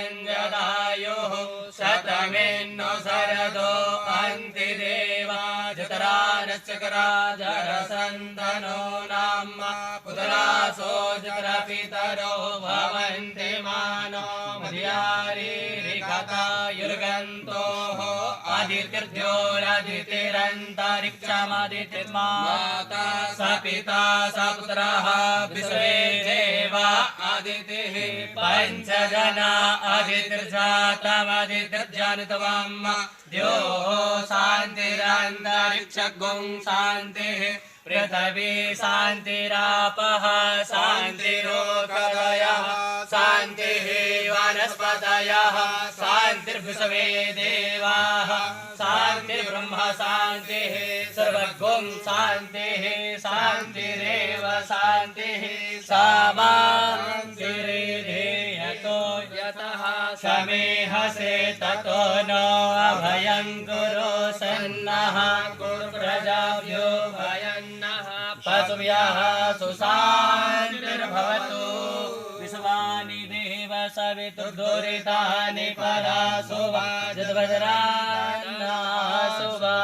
देवहिदञ्जदायुः शतमेन्नो शरदो अन्ति देवा जतरानश्चकराजरसन्दनो नाम पुतरासो जतरपितरो भवन्ति मानो मध्यारीरिकतायुर्गन्तोः आदित्यर्द्योरदितिरन्तरिक्षमदितिर्माता स पिता स पुत्रः विश्वे देवा आदितिः पञ्चजना आदितिर्जातमदितिर्जनितवम् द्योः शान्तिरन्तरिक्षगुं शान्तिः पृथिवी शान्तिरापः शान्तिरोषधयः शान्तिः वनस्पतयः शान्तिर्विश्वे देवाः शान्तिर्ब्रह्म शान्तिः सर्वगुं शान्तिः शान्तिरेव शान्तिः सामा शान्तिरेधेयतो यतः समेहसे ततो नो अभयं कुरु सन्नः कुरु प्रजाभ्यो भयन्नः पशुभ्यः सुशान्तिर्भवतु विश्वानि देव सवितुर्दुरितानि परासुवा जद्वज्रान्ना सुवा